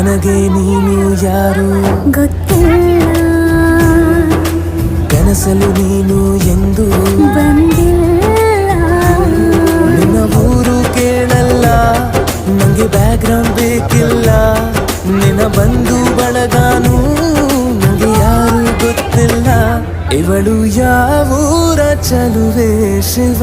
ನನಗೆ ನೀನು ಯಾರು ಗೊತ್ತಿಲ್ಲ, ಕನಸಲು ನೀನು ಎಂದು ಬಂದಿಲ್ಲ. ನಿನ್ನ ಊರು ಕೇಳಲ್ಲ, ನಂಗೆ ಬ್ಯಾಕ್ಗ್ರೌಂಡ್ ಬೇಕಿಲ್ಲ. ನಿನ್ನ ಬಂಧು ಬಳಗಾನು ನಂಗೆ ಯಾರು ಗೊತ್ತಿಲ್ಲ. ಇವಳು ಯಾವೂರ ಚಲುವೆ ಶಿವ.